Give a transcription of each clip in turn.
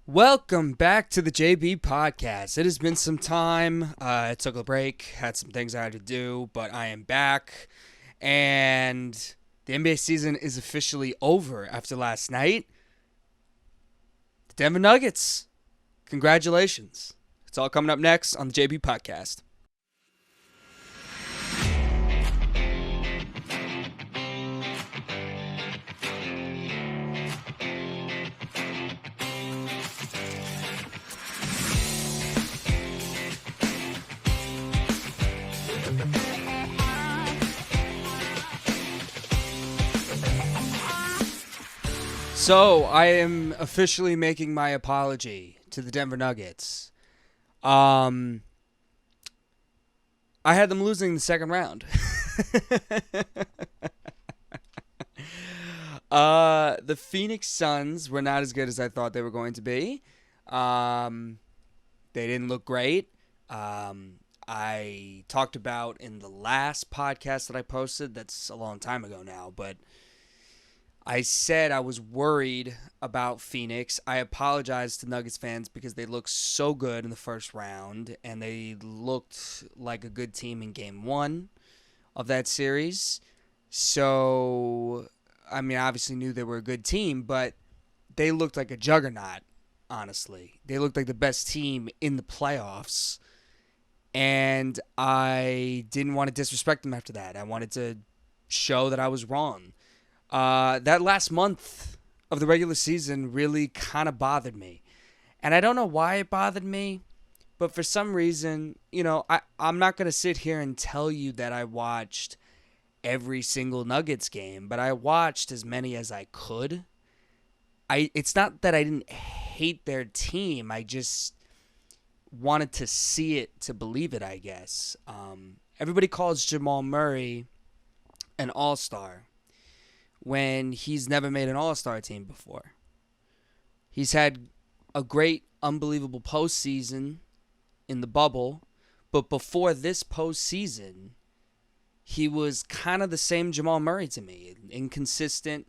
Welcome back to the JB podcast. It has been some time. I took a break, had some things I had to do, but I am back. And the NBA season is officially over after last night. The Denver Nuggets. Congratulations. It's all coming up next on the JB podcast. So, I am officially making my apology to the Denver Nuggets. I had them losing in the second round. The Phoenix Suns were not as good as I thought they were going to be. They didn't look great. I talked about in the last podcast that I posted, that's a long time ago now, but I said I was worried about Phoenix. I apologized to Nuggets fans because they looked so good in the first round, and they looked like a good team in game one of that series. So, I mean, I obviously knew they were a good team, but they looked like a juggernaut, honestly. They looked like the best team in the playoffs, and I didn't want to disrespect them after that. I wanted to show that I was wrong. That last month of the regular season really kind of bothered me. And I don't know why it bothered me, but for some reason, I'm not going to sit here and tell you that I watched every single Nuggets game, but I watched as many as I could. It's not that I didn't hate their team. I just wanted to see it to believe it, I guess. Everybody calls Jamal Murray an all-star when he's never made an all-star team before. He's had a great, unbelievable postseason in the bubble, but before this postseason, he was kind of the same Jamal Murray to me. Inconsistent,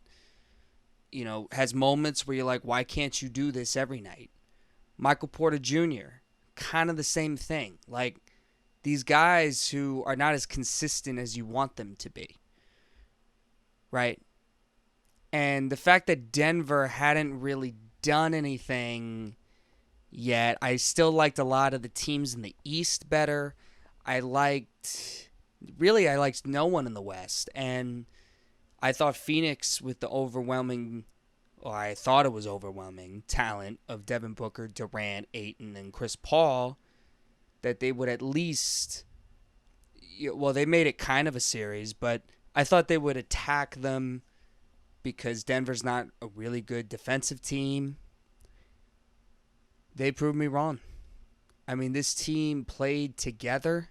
has moments where you're like, why can't you do this every night? Michael Porter Jr., kind of the same thing. Like, these guys who are not as consistent as you want them to be. Right? And the fact that Denver hadn't really done anything yet, I still liked a lot of the teams in the East better. I liked no one in the West. And I thought Phoenix, with the I thought it was overwhelming talent of Devin Booker, Durant, Ayton, and Chris Paul, that they would at least, they made it kind of a series, but I thought they would attack them because Denver's not a really good defensive team. They proved me wrong. I mean, this team played together.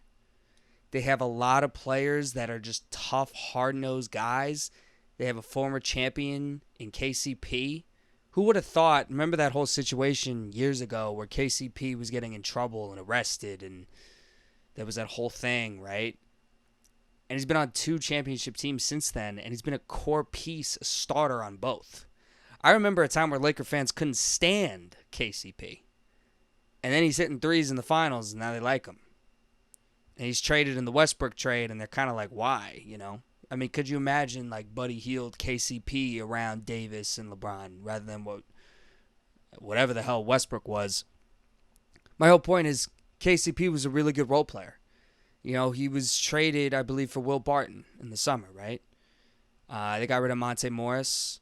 They have a lot of players that are just tough, hard-nosed guys. They have a former champion in KCP. Who would have thought, remember that whole situation years ago where KCP was getting in trouble and arrested, and there was that whole thing, right? And he's been on 2 championship teams since then, and he's been a core piece, a starter on both. I remember a time where Laker fans couldn't stand KCP. And then he's hitting threes in the finals, and now they like him. And he's traded in the Westbrook trade, and they're kind of like, why, I mean, could you imagine, like, Buddy Hield, KCP around Davis and LeBron, rather than whatever the hell Westbrook was? My whole point is KCP was a really good role player. He was traded, I believe, for Will Barton in the summer, right? They got rid of Monte Morris.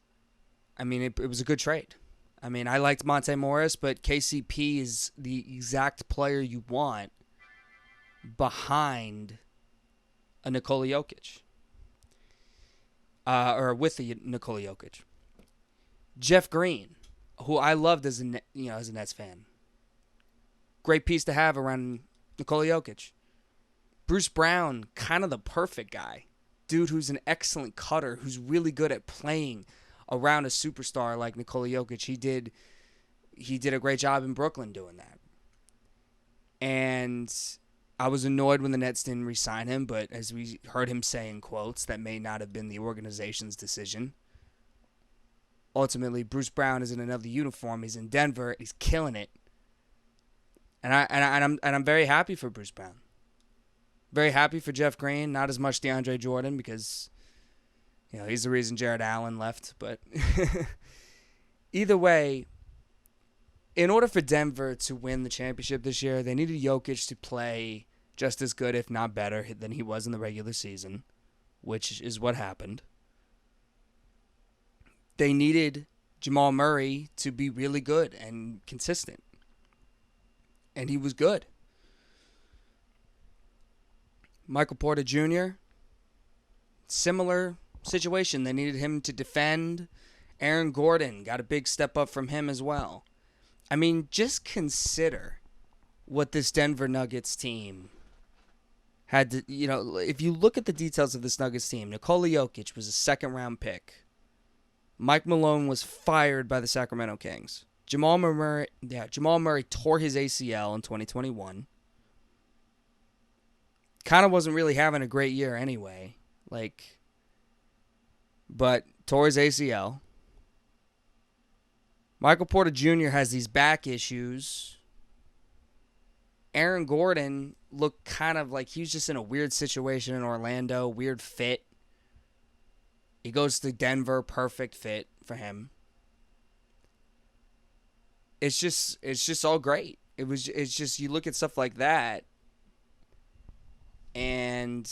I mean, it was a good trade. I mean, I liked Monte Morris, but KCP is the exact player you want behind a Nikola Jokic. Or with a Nikola Jokic. Jeff Green, who I loved as a Nets fan. Great piece to have around Nikola Jokic. Bruce Brown, kind of the perfect guy. Dude who's an excellent cutter, who's really good at playing around a superstar like Nikola Jokic. He did a great job in Brooklyn doing that. And I was annoyed when the Nets didn't re-sign him, but as we heard him say in quotes, that may not have been the organization's decision. ultimately Bruce Brown is in another uniform. He's in Denver. He's killing it. And I'm very happy for Bruce Brown. Very happy for Jeff Green. Not as much DeAndre Jordan because, he's the reason Jared Allen left. But either way, in order for Denver to win the championship this year, they needed Jokic to play just as good, if not better, than he was in the regular season, which is what happened. They needed Jamal Murray to be really good and consistent. And he was good. Michael Porter Jr., similar situation. They needed him to defend. Aaron Gordon got a big step up from him as well. I mean, just consider what this Denver Nuggets team had to, if you look at the details of this Nuggets team, Nikola Jokic was a second-round pick. Mike Malone was fired by the Sacramento Kings. Jamal Murray tore his ACL in 2021. Kind of wasn't really having a great year anyway. But tore his ACL. Michael Porter Jr. has these back issues. Aaron Gordon looked kind of like he was just in a weird situation in Orlando, weird fit. He goes to Denver, perfect fit for him. It's just all great. It's just you look at stuff like that, and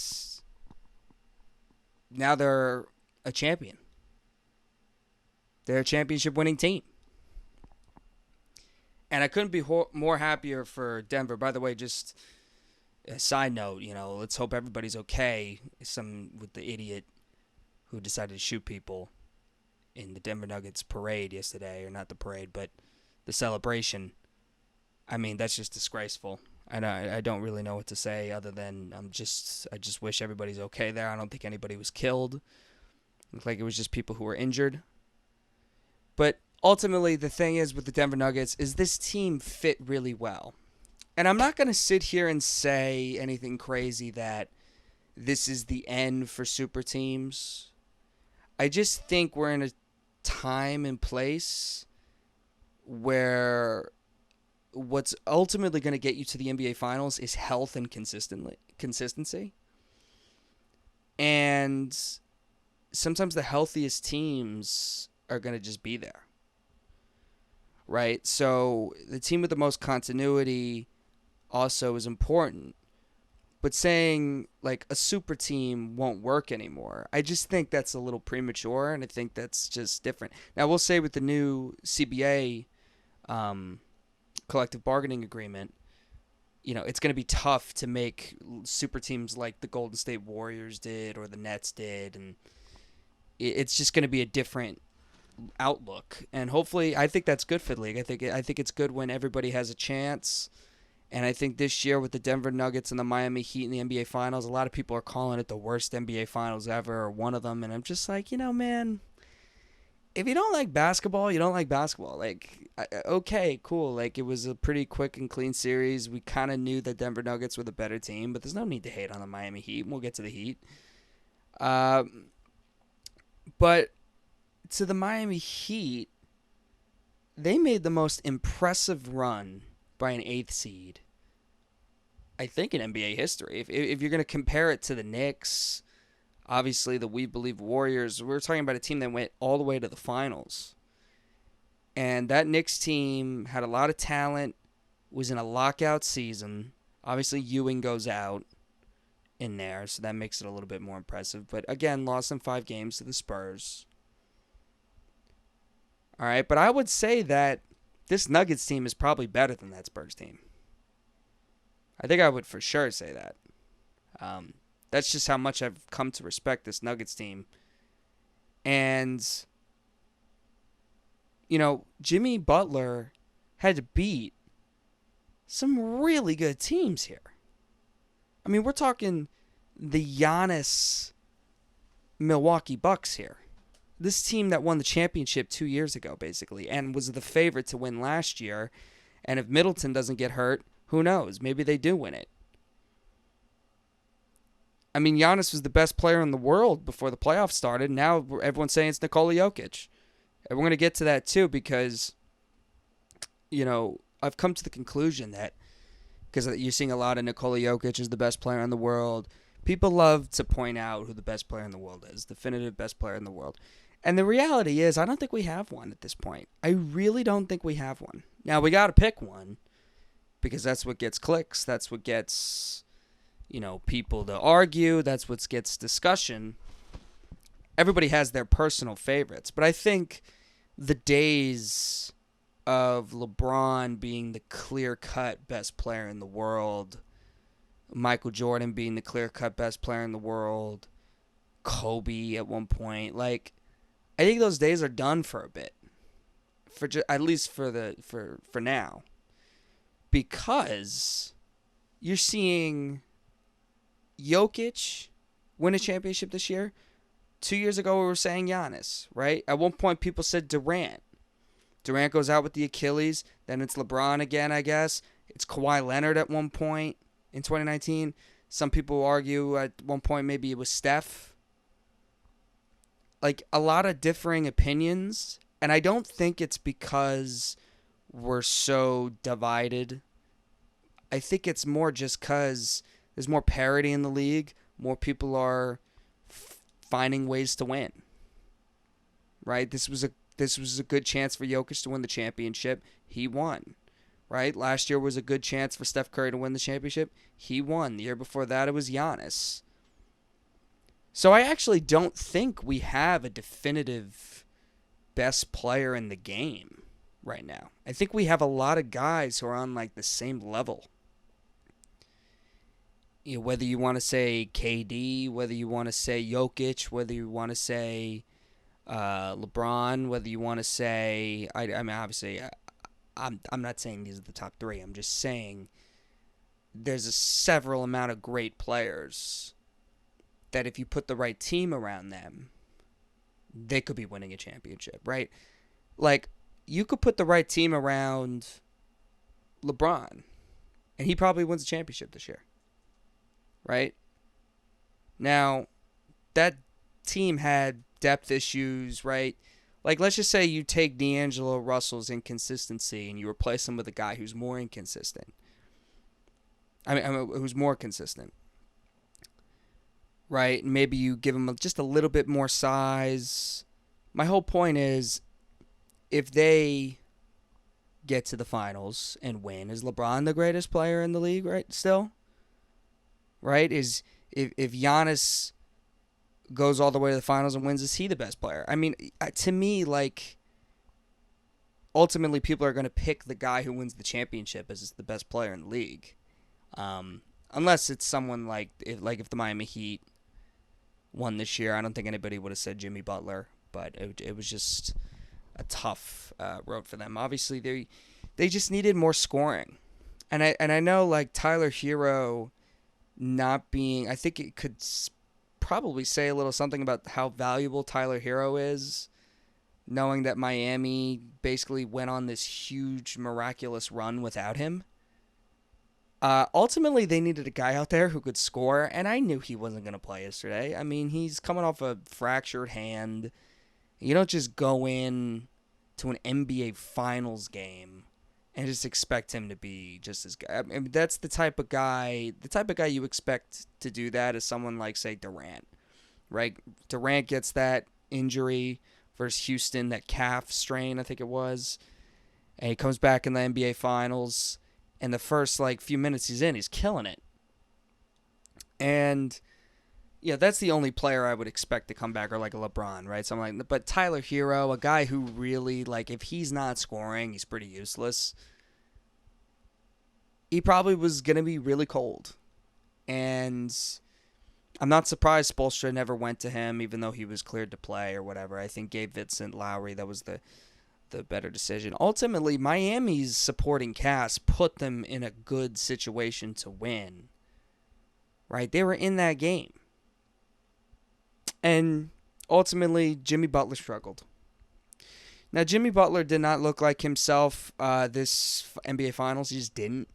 now they're a champion. They're a championship-winning team. And I couldn't be more happier for Denver. By the way, just a side note, let's hope everybody's okay. With the idiot who decided to shoot people in the Denver Nuggets parade yesterday, or not the parade, but the celebration. I mean, that's just disgraceful. And I don't really know what to say other than I just wish everybody's okay there. I don't think anybody was killed. It looked like it was just people who were injured. But ultimately, the thing is with the Denver Nuggets is this team fit really well. And I'm not going to sit here and say anything crazy that this is the end for super teams. I just think we're in a time and place where what's ultimately going to get you to the NBA Finals is health and consistency. And sometimes the healthiest teams are going to just be there. Right? So the team with the most continuity also is important. But saying like a super team won't work anymore, I just think that's a little premature, and I think that's just different. Now, we'll say with the new CBA collective bargaining agreement, it's going to be tough to make super teams like the Golden State Warriors did or the Nets did, and it's just going to be a different outlook. And hopefully, I think that's good for the league. I think it's good when everybody has a chance. And I think this year with the Denver Nuggets and the Miami Heat in the NBA Finals, a lot of people are calling it the worst NBA Finals ever, or one of them. And I'm just like, man, if you don't like basketball, you don't like basketball. Okay, cool. It was a pretty quick and clean series. We kind of knew that Denver Nuggets were the better team, but there's no need to hate on the Miami Heat. We'll get to the Heat. But to the Miami Heat, they made the most impressive run by an 8th seed, I think, in NBA history. If you're going to compare it to the Knicks, obviously the We Believe Warriors, we're talking about a team that went all the way to the finals. And that Knicks team had a lot of talent, was in a lockout season. Obviously Ewing goes out in there, so that makes it a little bit more impressive. But again, lost in 5 games to the Spurs. All right, but I would say that this Nuggets team is probably better than that Spurs team. I think I would for sure say that. That's just how much I've come to respect this Nuggets team. And, Jimmy Butler had to beat some really good teams here. I mean, we're talking the Giannis Milwaukee Bucks here. This team that won the championship 2 years ago, basically, and was the favorite to win last year. And if Middleton doesn't get hurt, who knows? Maybe they do win it. I mean, Giannis was the best player in the world before the playoffs started. Now everyone's saying it's Nikola Jokic. And we're going to get to that too because, I've come to the conclusion that because you're seeing a lot of Nikola Jokic is the best player in the world. People love to point out who the best player in the world is, definitive best player in the world. And the reality is, I don't think we have one at this point. I really don't think we have one. Now, we got to pick one because that's what gets clicks. That's what gets, people to argue. That's what gets discussion. Everybody has their personal favorites. But I think the days of LeBron being the clear-cut best player in the world, Michael Jordan being the clear-cut best player in the world, Kobe at one point, I think those days are done for a bit, at least for now, because you're seeing Jokic win a championship this year. 2 years ago, we were saying Giannis, right? At one point, people said Durant. Durant goes out with the Achilles. Then it's LeBron again, I guess. It's Kawhi Leonard at one point in 2019. Some people argue at one point maybe it was Steph. A lot of differing opinions. And I don't think it's because we're so divided. I think it's more just because there's more parity in the league. More people are finding ways to win. Right? This was a good chance for Jokic to win the championship. He won. Right? Last year was a good chance for Steph Curry to win the championship. He won. The year before that, it was Giannis. So I actually don't think we have a definitive best player in the game right now. I think we have a lot of guys who are on the same level. Whether you want to say KD, whether you want to say Jokic, whether you want to say LeBron, whether you want to say, I mean, obviously, I'm not saying these are the top three. I'm just saying there's a several amount of great players that if you put the right team around them, they could be winning a championship, right? You could put the right team around LeBron, and he probably wins a championship this year, right? Now, that team had depth issues, right? Let's just say you take D'Angelo Russell's inconsistency and you replace him with a guy who's more inconsistent. I mean, who's more consistent, right? Maybe you give him just a little bit more size. My whole point is, if they get to the finals and win, is LeBron the greatest player in the league, right? Still, right? If Giannis goes all the way to the finals and wins, is he the best player? I mean, to me, ultimately people are going to pick the guy who wins the championship as the best player in the league. Unless it's someone if the Miami Heat won this year, I don't think anybody would have said Jimmy Butler, but it was just a tough road for them. Obviously, they just needed more scoring. And I know Tyler Hero not being, I think it could probably say a little something about how valuable Tyler Hero is, knowing that Miami basically went on this huge miraculous run without him. Ultimately, they needed a guy out there who could score, and I knew he wasn't going to play yesterday. I mean, he's coming off a fractured hand. You don't just go in to an NBA Finals game and just expect him to be just as good. I mean, that's the type of guy you expect to do that is someone like, say, Durant, right? Durant gets that injury versus Houston, that calf strain, I think it was, and he comes back in the NBA Finals. And the first few minutes he's in, he's killing it. And yeah, that's the only player I would expect to come back, or like a LeBron, right? Something like. But Tyler Hero, a guy who really if he's not scoring, he's pretty useless. He probably was gonna be really cold, and I'm not surprised Spoelstra never went to him, even though he was cleared to play or whatever. I think Gabe Vincent, Lowry, that was the better decision. Ultimately, Miami's supporting cast put them in a good situation to win. Right? They were in that game. And ultimately, Jimmy Butler struggled. Now, Jimmy Butler did not look like himself this NBA Finals. He just didn't.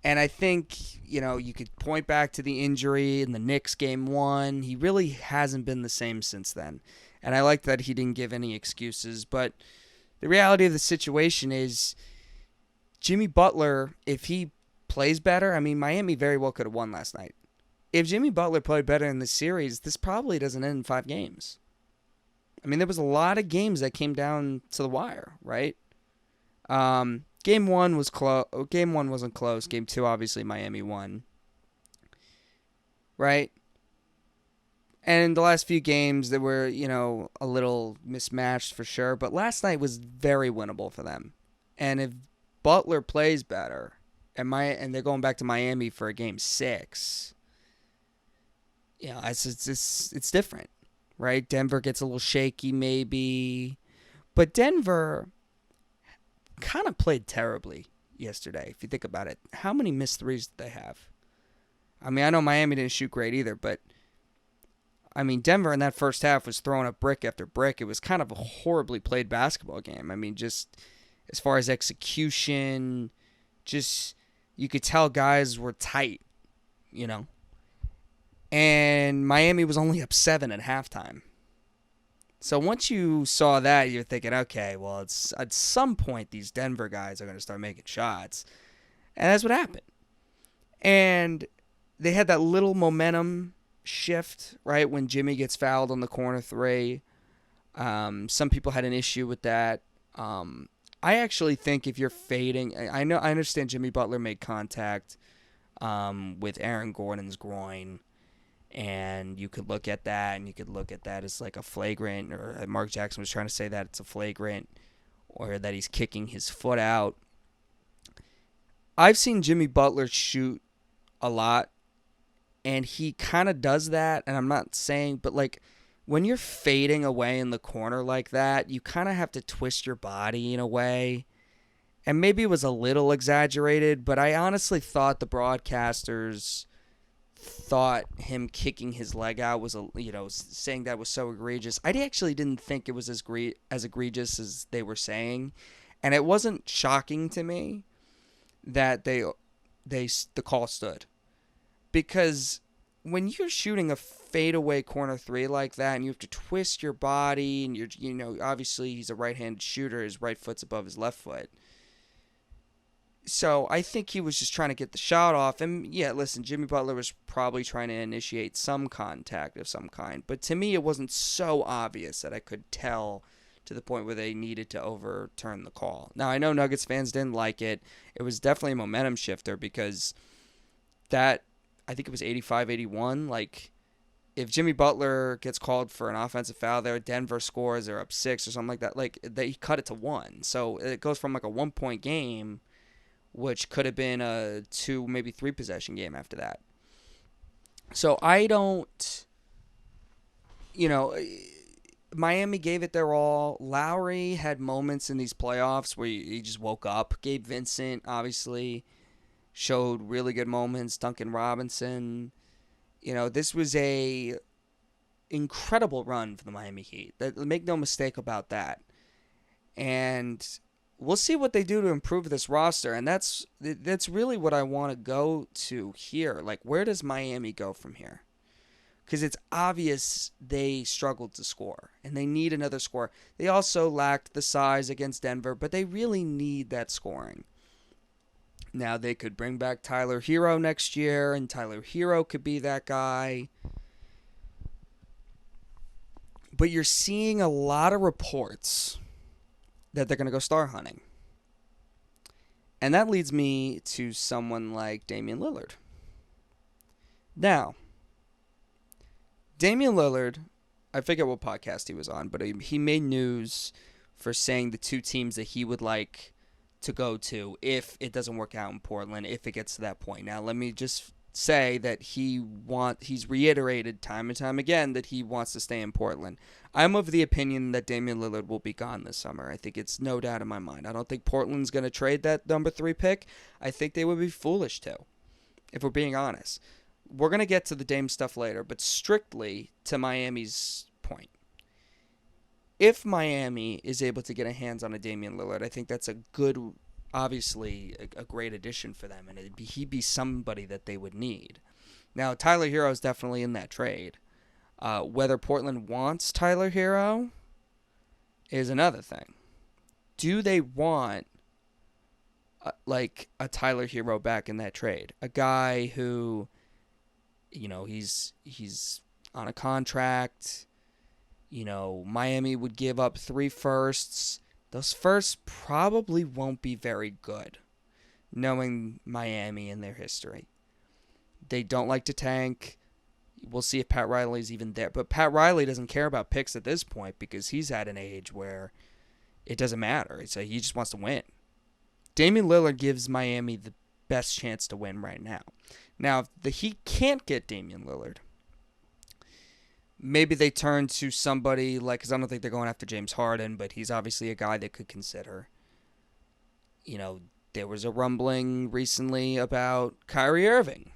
And I think, you could point back to the injury in the Knicks game 1. He really hasn't been the same since then. And I like that he didn't give any excuses. But the reality of the situation is Jimmy Butler, if he plays better, I mean, Miami very well could have won last night. If Jimmy Butler played better in this series, this probably doesn't end in 5 games. I mean, there was a lot of games that came down to the wire, right? Game 1 was close. Game 1 wasn't close. Game 2, obviously, Miami won. Right? And the last few games, they were, a little mismatched for sure. But last night was very winnable for them. And if Butler plays better, and they're going back to Miami for a game 6, it's different, right? Denver gets a little shaky maybe. But Denver kind of played terribly yesterday, if you think about it. How many missed threes did they have? I mean, I know Miami didn't shoot great either, but I mean, Denver in that first half was throwing up brick after brick. It was kind of a horribly played basketball game. I mean, just as far as execution, just you could tell guys were tight, And Miami was only up 7 at halftime. So once you saw that, you're thinking, okay, well, it's at some point these Denver guys are going to start making shots. And that's what happened. And they had that little momentum shift, right, when Jimmy gets fouled on the corner 3. Some people had an issue with that. I actually think if you're fading, I understand Jimmy Butler made contact with Aaron Gordon's groin, and you could look at that, and you could look at that as like a flagrant, or Mark Jackson was trying to say that it's a flagrant, or that he's kicking his foot out. I've seen Jimmy Butler shoot a lot, and he kind of does that, and I'm not saying, but like when you're fading away in the corner like that, you kind of have to twist your body in a way. And maybe it was a little exaggerated, but I honestly thought the broadcasters thought him kicking his leg out was, saying that was so egregious. I actually didn't think it was as egregious as they were saying. And it wasn't shocking to me that the call stood. Because when you're shooting a fadeaway corner 3 like that, and you have to twist your body, and obviously he's a right-handed shooter, his right foot's above his left foot. So I think he was just trying to get the shot off. And yeah, listen, Jimmy Butler was probably trying to initiate some contact of some kind. But to me, it wasn't so obvious that I could tell to the point where they needed to overturn the call. Now, I know Nuggets fans didn't like it. It was definitely a momentum shifter because I think it was 85-81. Like, if Jimmy Butler gets called for an offensive foul there, Denver scores, they're up 6 or something like that. Like, they cut it to 1. So it goes from like a 1-point game, which could have been a 2, maybe 3 possession game after that. So I don't, Miami gave it their all. Lowry had moments in these playoffs where he just woke up. Gabe Vincent, obviously, showed really good moments. Duncan Robinson. This was a incredible run for the Miami Heat. Make no mistake about that. And we'll see what they do to improve this roster, and that's really what I want to go to here. Like, where does Miami go from here? Because it's obvious they struggled to score, and they need another scorer. They also lacked the size against Denver, but they really need that scoring. Now, they could bring back Tyler Hero next year, and Tyler Hero could be that guy. But you're seeing a lot of reports that they're going to go star hunting. And that leads me to someone like Damian Lillard. Now, Damian Lillard, I forget what podcast he was on, but he made news for saying the 2 teams that he would like to go to if it doesn't work out in Portland, if it gets to that point. Now, let me just say that he's reiterated time and time again that he wants to stay in Portland. I'm of the opinion that Damian Lillard will be gone this summer. I think it's no doubt in my mind. I don't think Portland's going to trade that number 3 pick. I think they would be foolish to, if we're being honest. We're going to get to the Dame stuff later, but strictly to Miami's point. If Miami is able to get a hands on a Damian Lillard, I think that's a good, obviously, a great addition for them, and he'd be somebody that they would need. Now, Tyler Hero is definitely in that trade. Whether Portland wants Tyler Hero is another thing. Do they want like a Tyler Hero back in that trade? A guy who, he's on a contract. Miami would give up 3 firsts. Those firsts probably won't be very good, knowing Miami and their history. They don't like to tank. We'll see if Pat Riley's even there. But Pat Riley doesn't care about picks at this point because he's at an age where it doesn't matter. So he just wants to win. Damian Lillard gives Miami the best chance to win right now. Now, if the Heat can't get Damian Lillard, maybe they turn to somebody like, because I don't think they're going after James Harden, but he's obviously a guy they could consider. There was a rumbling recently about Kyrie Irving.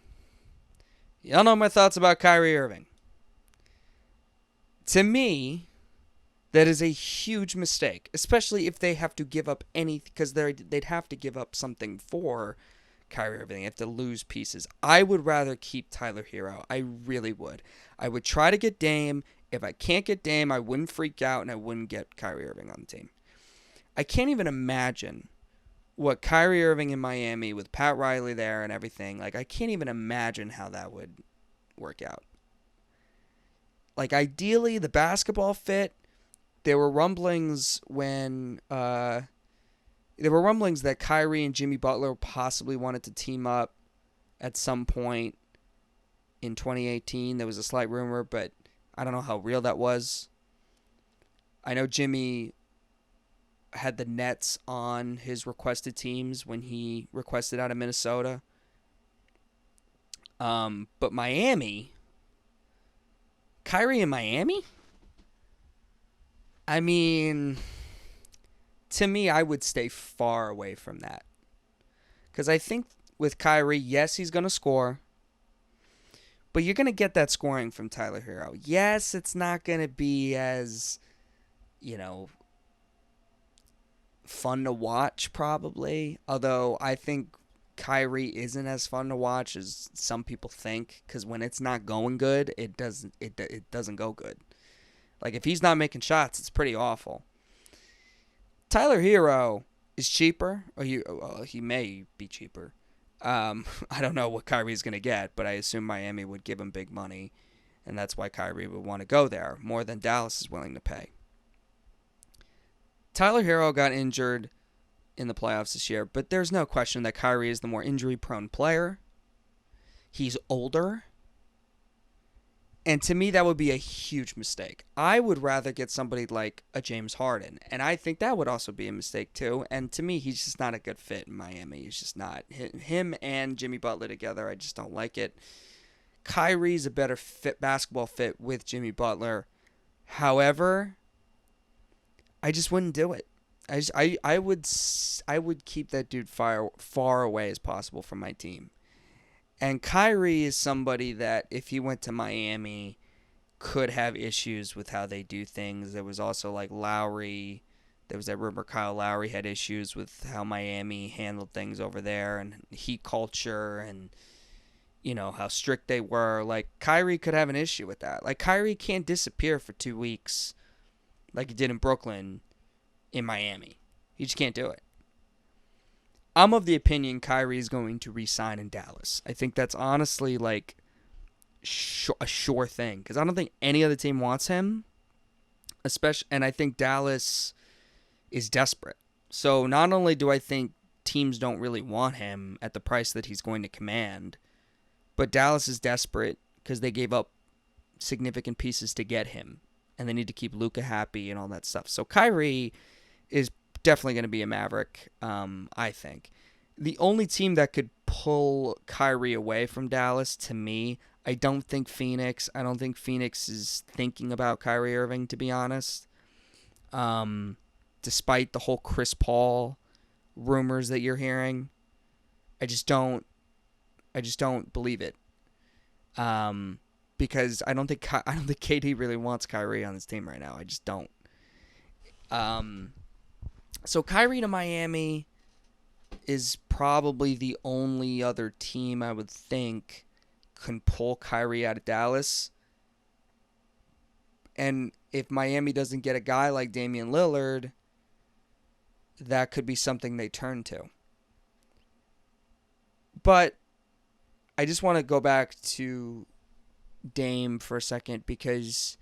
Y'all know my thoughts about Kyrie Irving. To me, that is a huge mistake, especially if they have to give up anything, because they'd have to give up something for Kyrie Irving. They have to lose pieces. I would rather keep Tyler Hero. I really would. I would try to get Dame. If I can't get Dame, I wouldn't freak out and I wouldn't get Kyrie Irving on the team. I can't even imagine what Kyrie Irving in Miami with Pat Riley there and everything. Like, I can't even imagine how that would work out. Like, ideally, the basketball fit, there were rumblings that Kyrie and Jimmy Butler possibly wanted to team up at some point in 2018. There was a slight rumor, but I don't know how real that was. I know Jimmy had the Nets on his requested teams when he requested out of Minnesota. But Miami, Kyrie in Miami? I mean, to me, I would stay far away from that. Because I think with Kyrie, yes, he's going to score. But you're going to get that scoring from Tyler Hero. Yes, it's not going to be as, fun to watch probably. Although I think Kyrie isn't as fun to watch as some people think. Because when it's not going good, it doesn't go good. Like, if he's not making shots, it's pretty awful. Tyler Hero is cheaper. Or he may be cheaper. I don't know what Kyrie's going to get, but I assume Miami would give him big money, and that's why Kyrie would want to go there, more than Dallas is willing to pay. Tyler Hero got injured in the playoffs this year, but there's no question that Kyrie is the more injury-prone player. He's older. And to me, that would be a huge mistake. I would rather get somebody like a James Harden. And I think that would also be a mistake, too. And to me, he's just not a good fit in Miami. He's just not. Him and Jimmy Butler together, I just don't like it. Kyrie's a better basketball fit with Jimmy Butler. However, I just wouldn't do it. I would keep that dude far away as possible from my team. And Kyrie is somebody that, if he went to Miami, could have issues with how they do things. There was also, like, Lowry. There was that rumor Kyle Lowry had issues with how Miami handled things over there and Heat culture and, how strict they were. Like, Kyrie could have an issue with that. Like, Kyrie can't disappear for 2 weeks like he did in Brooklyn in Miami. He just can't do it. I'm of the opinion Kyrie is going to re-sign in Dallas. I think that's honestly like a sure thing because I don't think any other team wants him. And I think Dallas is desperate. So not only do I think teams don't really want him at the price that he's going to command, but Dallas is desperate because they gave up significant pieces to get him, and they need to keep Luka happy and all that stuff. So Kyrie is definitely going to be a Maverick, I think. The only team that could pull Kyrie away from Dallas, to me, I don't think Phoenix. I don't think Phoenix is thinking about Kyrie Irving, to be honest. Despite the whole Chris Paul rumors that you're hearing, I just don't believe it. Because I don't think KD really wants Kyrie on his team right now. I just don't. So Kyrie to Miami is probably the only other team I would think can pull Kyrie out of Dallas. And if Miami doesn't get a guy like Damian Lillard, that could be something they turn to. But I just want to go back to Dame for a second because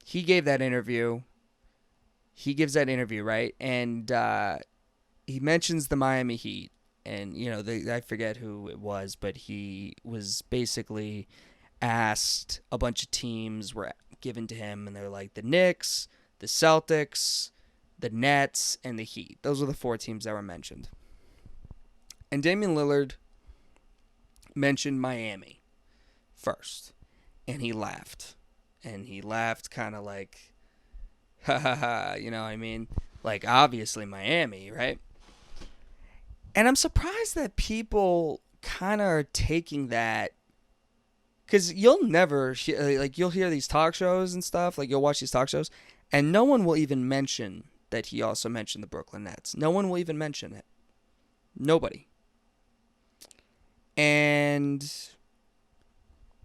he gave that interview. He gives that interview, right? And he mentions the Miami Heat. And, I forget who it was, but he was basically asked, a bunch of teams were given to him, and they're like the Knicks, the Celtics, the Nets, and the Heat. Those were the 4 teams that were mentioned. And Damian Lillard mentioned Miami first, and he laughed. And he laughed kind of like, ha ha ha, you know what I mean? Like, obviously Miami, right? And I'm surprised that people kind of are taking that, because you'll never, you'll hear these talk shows and stuff, like you'll watch these talk shows, and no one will even mention that he also mentioned the Brooklyn Nets. No one will even mention it. Nobody. And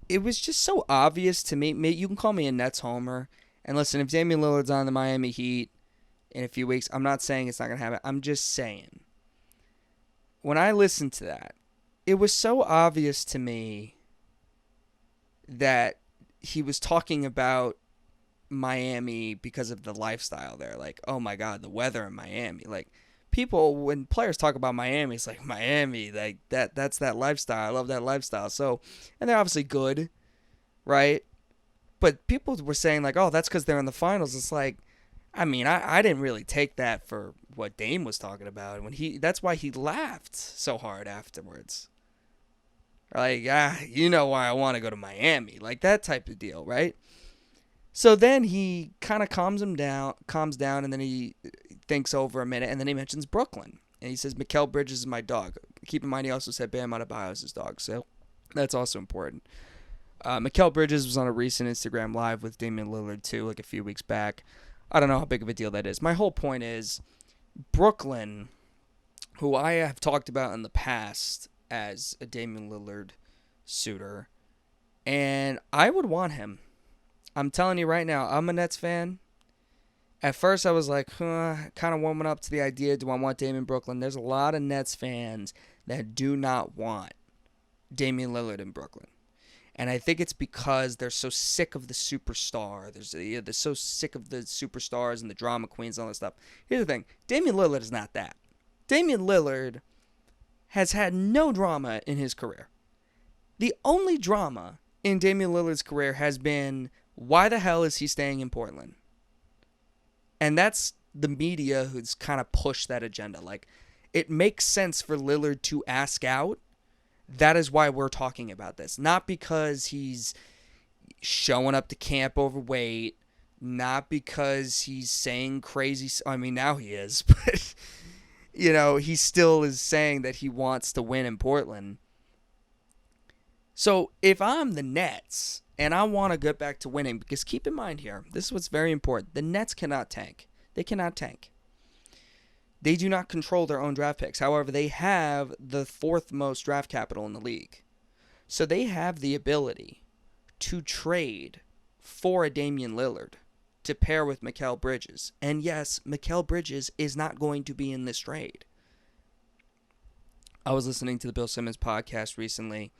it was just so obvious to me. You can call me a Nets homer. And listen, if Damian Lillard's on the Miami Heat in a few weeks, I'm not saying it's not going to happen. I'm just saying, when I listened to that, it was so obvious to me that he was talking about Miami because of the lifestyle there. Like, oh my God, the weather in Miami. Like, people, when players talk about Miami, it's like, Miami, like that's that lifestyle. I love that lifestyle. So, and they're obviously good, right? But people were saying like, oh, that's because they're in the finals. It's like, I mean, I didn't really take that for what Dame was talking about. That's why he laughed so hard afterwards. Like, you know why I want to go to Miami. Like that type of deal, right? So then he kind of calms down, and then he thinks over a minute, and then he mentions Brooklyn. And he says, Mikal Bridges is my dog. Keep in mind, he also said Bam Adebayo is his dog. So that's also important. Mikal Bridges was on a recent Instagram Live with Damian Lillard, too, like a few weeks back. I don't know how big of a deal that is. My whole point is, Brooklyn, who I have talked about in the past as a Damian Lillard suitor, and I would want him. I'm telling you right now, I'm a Nets fan. At first, I was like, kind of warming up to the idea, do I want Dame in Brooklyn? There's a lot of Nets fans that do not want Damian Lillard in Brooklyn. And I think it's because they're so sick of the superstar. They're so sick of the superstars and the drama queens and all that stuff. Here's the thing. Damian Lillard is not that. Damian Lillard has had no drama in his career. The only drama in Damian Lillard's career has been, why the hell is he staying in Portland? And that's the media who's kind of pushed that agenda. Like, it makes sense for Lillard to ask out. That is why we're talking about this. Not because he's showing up to camp overweight. Not because he's saying crazy... I mean, now he is. But, he still is saying that he wants to win in Portland. So, if I'm the Nets... and I want to get back to winning, because keep in mind here, this is what's very important. The Nets cannot tank. They cannot tank. They do not control their own draft picks. However, they have the 4th most draft capital in the league. So they have the ability to trade for a Damian Lillard to pair with Mikal Bridges. And yes, Mikal Bridges is not going to be in this trade. I was listening to the Bill Simmons podcast recently.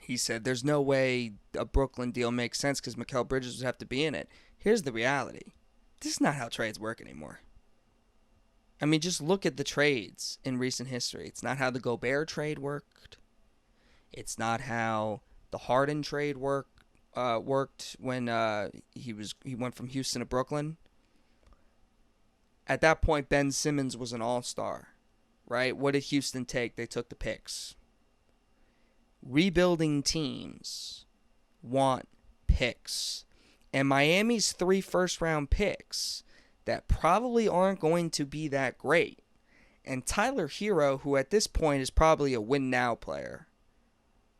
He said there's no way a Brooklyn deal makes sense because Mikal Bridges would have to be in it. Here's the reality. This is not how trades work anymore. I mean, just look at the trades in recent history. It's not how the Gobert trade worked. It's not how the Harden trade worked when he went from Houston to Brooklyn. At that point, Ben Simmons was an all-star, right? What did Houston take? They took the picks. Rebuilding teams want picks. And Miami's 3 first-round picks that probably aren't going to be that great. And Tyler Hero, who at this point is probably a win-now player,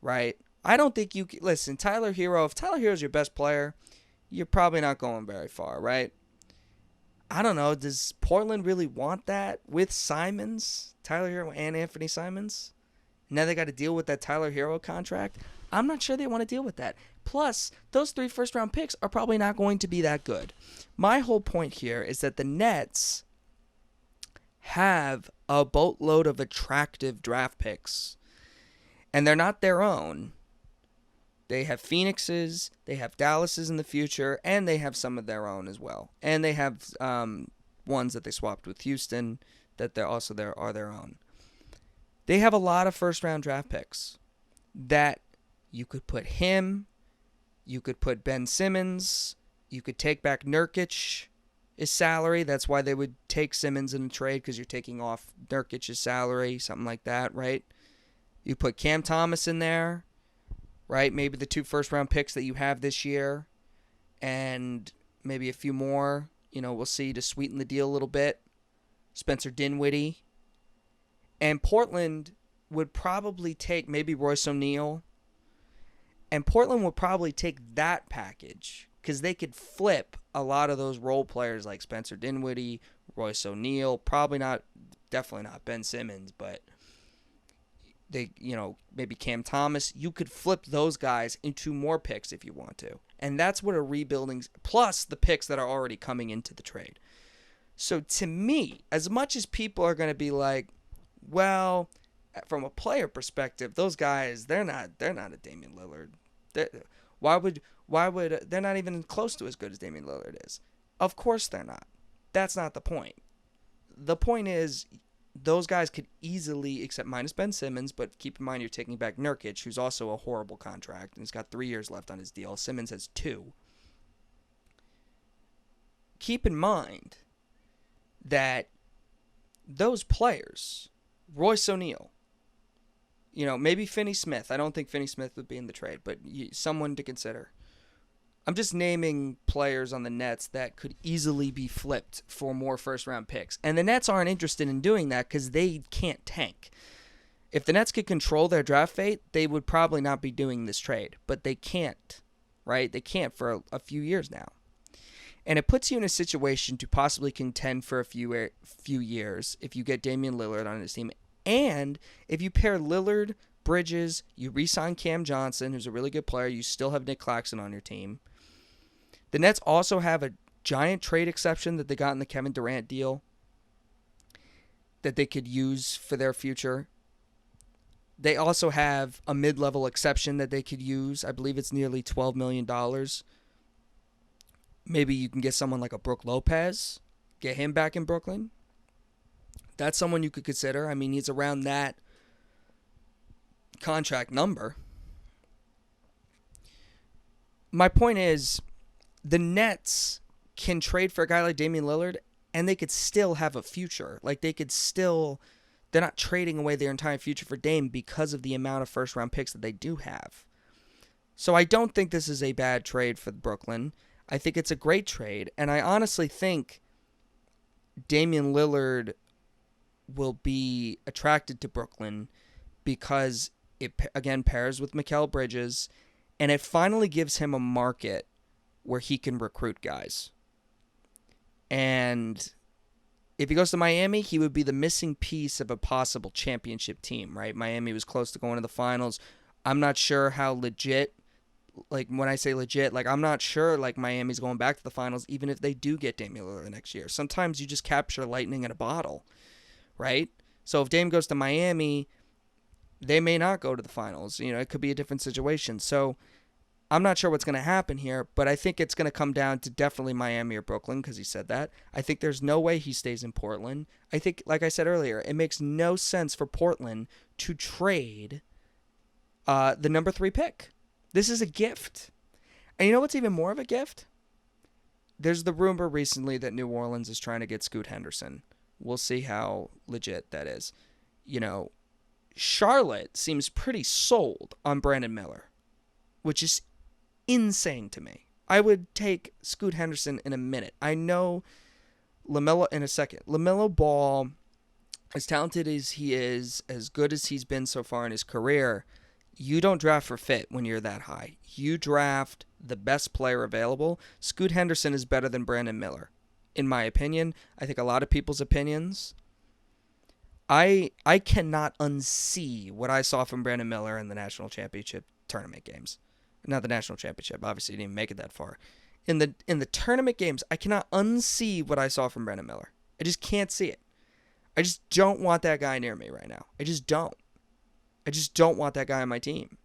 right? I don't think you can... Listen, Tyler Hero, if Tyler Hero's your best player, you're probably not going very far, right? I don't know. Does Portland really want that with Simons? Tyler Hero and Anthony Simons? Now they got to deal with that Tyler Hero contract? I'm not sure they want to deal with that. Plus, those 3 first-round picks are probably not going to be that good. My whole point here is that the Nets have a boatload of attractive draft picks, and they're not their own. They have Phoenix's, they have Dallas's in the future, and they have some of their own as well. And they have ones that they swapped with Houston that they're also are their own. They have a lot of first-round draft picks that you could put him, you could put Ben Simmons, you could take back Nurkic's salary. That's why they would take Simmons in a trade, because you're taking off Nurkic's salary, something like that, right? You put Cam Thomas in there, right? Maybe the 2 first-round picks that you have this year, and maybe a few more, we'll see, to sweeten the deal a little bit. Spencer Dinwiddie. And Portland would probably take maybe Royce O'Neal. And Portland would probably take that package, because they could flip a lot of those role players like Spencer Dinwiddie, Royce O'Neal, definitely not Ben Simmons, but they, maybe Cam Thomas. You could flip those guys into more picks if you want to. And that's what a rebuilding, plus the picks that are already coming into the trade. So to me, as much as people are going to be like, well, from a player perspective, those guys, they're not a Damian Lillard. Why would they're not even close to as good as Damian Lillard is? Of course they're not. That's not the point. The point is, those guys could easily, except minus Ben Simmons, but keep in mind you're taking back Nurkic, who's also a horrible contract, and he's got 3 years left on his deal. Simmons has 2. Keep in mind that those players, Royce O'Neal, maybe Finney Smith. I don't think Finney Smith would be in the trade, but someone to consider. I'm just naming players on the Nets that could easily be flipped for more first-round picks. And the Nets aren't interested in doing that because they can't tank. If the Nets could control their draft fate, they would probably not be doing this trade. But they can't, right? They can't for a few years now. And it puts you in a situation to possibly contend for a few years if you get Damian Lillard on his team. And if you pair Lillard, Bridges, you re-sign Cam Johnson, who's a really good player, you still have Nick Claxton on your team. The Nets also have a giant trade exception that they got in the Kevin Durant deal that they could use for their future. They also have a mid-level exception that they could use. I believe it's nearly $12 million. Maybe you can get someone like a Brook Lopez, get him back in Brooklyn. That's someone you could consider. I mean, he's around that contract number. My point is, the Nets can trade for a guy like Damian Lillard, and they could still have a future. Like, they're not trading away their entire future for Dame because of the amount of first-round picks that they do have. So I don't think this is a bad trade for Brooklyn. I think it's a great trade, and I honestly think Damian Lillard will be attracted to Brooklyn because it, again, pairs with Mikal Bridges, and it finally gives him a market where he can recruit guys. And if he goes to Miami, he would be the missing piece of a possible championship team, right? Miami was close to going to the finals. I'm not sure how legit, like when I say legit, like I'm not sure like Miami's going back to the finals even if they do get Damian Lillard next year. Sometimes you just capture lightning in a bottle, right? So if Dame goes to Miami, they may not go to the finals. It could be a different situation. So I'm not sure what's going to happen here, but I think it's going to come down to definitely Miami or Brooklyn because he said that. I think there's no way he stays in Portland. I think, like I said earlier, it makes no sense for Portland to trade the number 3 pick. This is a gift. And you know what's even more of a gift? There's the rumor recently that New Orleans is trying to get Scoot Henderson. We'll see how legit that is. Charlotte seems pretty sold on Brandon Miller, which is insane to me. I would take Scoot Henderson in a minute. I know LaMelo in a second. LaMelo Ball, as talented as he is, as good as he's been so far in his career, you don't draft for fit when you're that high. You draft the best player available. Scoot Henderson is better than Brandon Miller, in my opinion. I think a lot of people's opinions. I cannot unsee what I saw from Brandon Miller in the national championship tournament games, not the national championship. Obviously, he didn't even make it that far. In the tournament games, I cannot unsee what I saw from Brandon Miller. I just can't see it. I just don't want that guy near me right now. I just don't. I just don't want that guy on my team.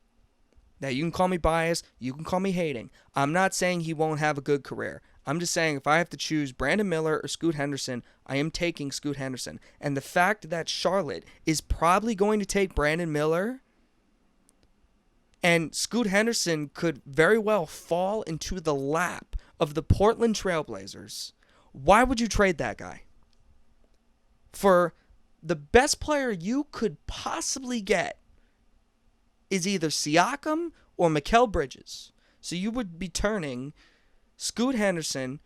Now, you can call me biased. You can call me hating. I'm not saying he won't have a good career. I'm just saying if I have to choose Brandon Miller or Scoot Henderson, I am taking Scoot Henderson. And the fact that Charlotte is probably going to take Brandon Miller and Scoot Henderson could very well fall into the lap of the Portland Trailblazers, why would you trade that guy? For the best player you could possibly get is either Siakam or Mikal Bridges. So you would be turning Scoot Henderson,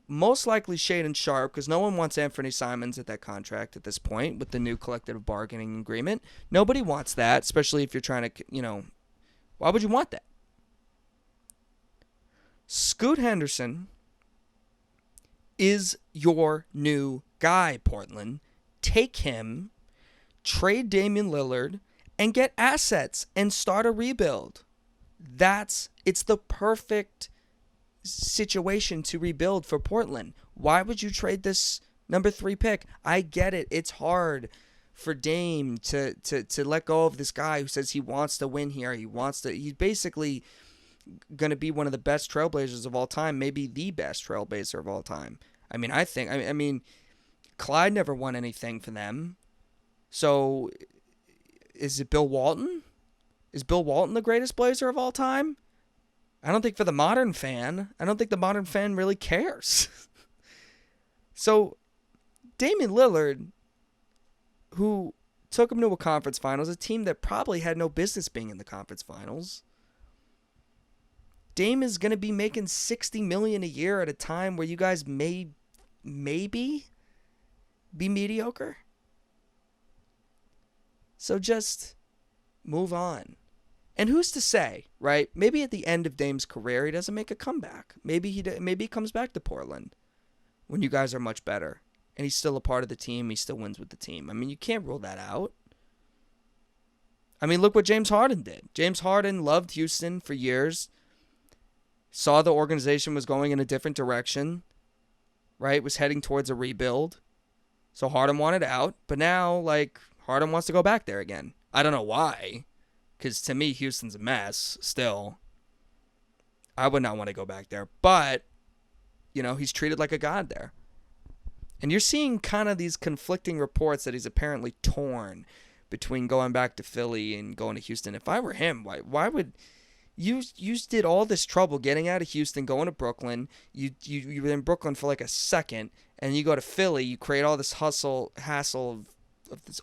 most likely Shaedon Sharpe, because no one wants Anthony Simons at that contract at this point with the new collective bargaining agreement. Nobody wants that, especially if you're trying to, why would you want that? Scoot Henderson is your new guy, Portland. Take him, trade Damian Lillard, and get assets and start a rebuild. It's the perfect situation to rebuild for Portland. Why would you trade this number 3 pick? I get it. It's hard for Dame to let go of this guy who says he wants to win here. He's basically going to be one of the best Trailblazers of all time, maybe the best Trailblazer of all time. I mean, Clyde never won anything for them. So is it Bill Walton? Is Bill Walton the greatest Blazer of all time? I don't think for the modern fan. I don't think the modern fan really cares. So Damian Lillard, who took him to a conference finals, a team that probably had no business being in the conference finals. Dame is going to be making $60 million a year at a time where you guys may maybe be mediocre. So just move on. And who's to say, right? Maybe at the end of Dame's career, he doesn't make a comeback. Maybe he comes back to Portland when you guys are much better. And he's still a part of the team. He still wins with the team. I mean, you can't rule that out. I mean, look what James Harden did. James Harden loved Houston for years. Saw the organization was going in a different direction. Right? Was heading towards a rebuild. So Harden wanted out. But now, Harden wants to go back there again. I don't know why. Because to me, Houston's a mess still. I would not want to go back there. But, he's treated like a god there. And you're seeing kind of these conflicting reports that he's apparently torn between going back to Philly and going to Houston. If I were him, why would... You did all this trouble getting out of Houston, going to Brooklyn. You were in Brooklyn for a second, and you go to Philly. You create all this hassle of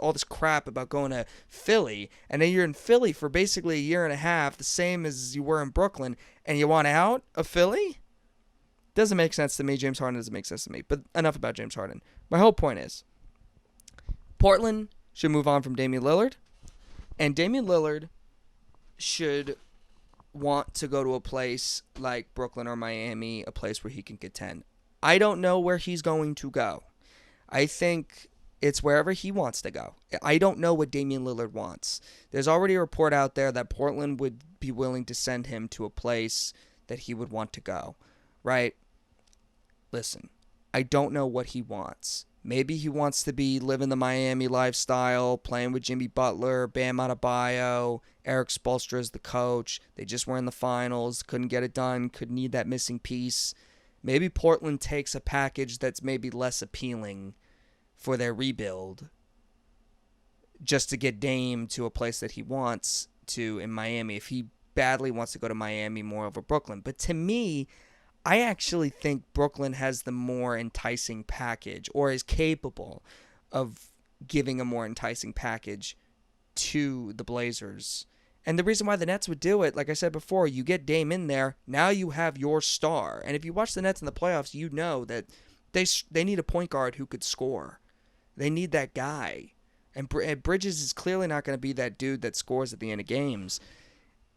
all this crap about going to Philly, and then you're in Philly for basically a year and a half, the same as you were in Brooklyn, and you want out of Philly? Doesn't make sense to me. James Harden doesn't make sense to me. But enough about James Harden. My whole point is, Portland should move on from Damian Lillard, and Damian Lillard should want to go to a place like Brooklyn or Miami, a place where he can contend. I don't know where he's going to go. I think it's wherever he wants to go. I don't know what Damian Lillard wants. There's already a report out there that Portland would be willing to send him to a place that he would want to go, right? Listen, I don't know what he wants. Maybe he wants to be living the Miami lifestyle, playing with Jimmy Butler, Bam Adebayo, Eric Spoelstra as the coach. They just were in the finals, couldn't get it done, could need that missing piece. Maybe Portland takes a package that's maybe less appealing for their rebuild just to get Dame to a place that he wants to in Miami, if he badly wants to go to Miami more over Brooklyn. But to me, I actually think Brooklyn has the more enticing package, or is capable of giving a more enticing package to the Blazers. And the reason why the Nets would do it, like I said before, you get Dame in there, now you have your star. And if you watch the Nets in the playoffs, you know that they need a point guard who could score. They need that guy. And Bridges is clearly not going to be that dude that scores at the end of games.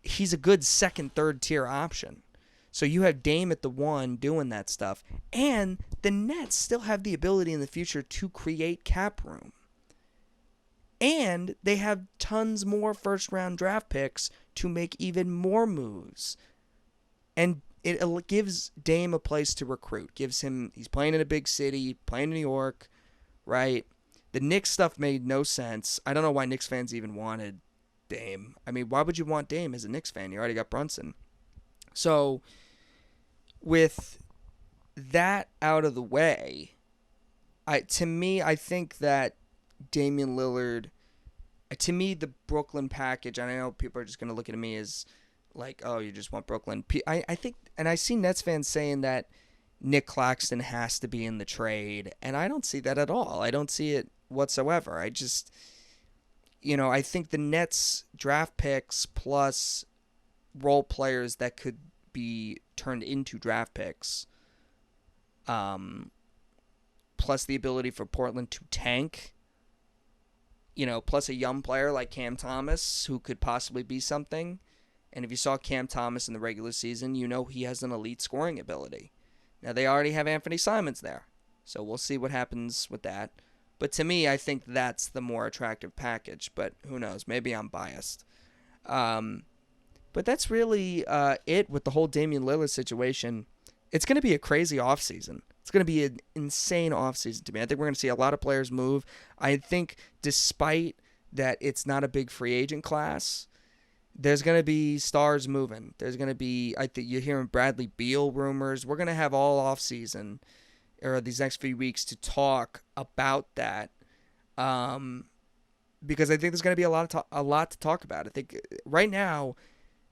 He's a good second, third tier option. So you have Dame at the 1 doing that stuff. And the Nets still have the ability in the future to create cap room. And they have tons more first-round draft picks to make even more moves. And it gives Dame a place to recruit. He's playing in a big city, playing in New York, right? The Knicks stuff made no sense. I don't know why Knicks fans even wanted Dame. I mean, why would you want Dame as a Knicks fan? You already got Brunson. So, with that out of the way, I think that Damian Lillard, to me, the Brooklyn package, and I know people are just going to look at me as like, oh, you just want Brooklyn. I think, and I see Nets fans saying that Nick Claxton has to be in the trade, and I don't see that at all. I don't see it whatsoever. I just, I think the Nets draft picks plus role players that could be turned into draft picks, plus the ability for Portland to tank, plus a young player like Cam Thomas who could possibly be something. And if you saw Cam Thomas in the regular season, he has an elite scoring ability. Now, they already have Anthony Simons there, so we'll see what happens with that. But to me, I think that's the more attractive package, but who knows? Maybe I'm biased. But that's really it with the whole Damian Lillard situation. It's going to be a crazy offseason. It's going to be an insane offseason to me. I think we're going to see a lot of players move. I think despite that it's not a big free agent class, there's going to be stars moving. There's going to be, I think you're hearing Bradley Beal rumors. We're going to have all offseason or these next few weeks to talk about that because I think there's going to be a lot to talk about. I think right now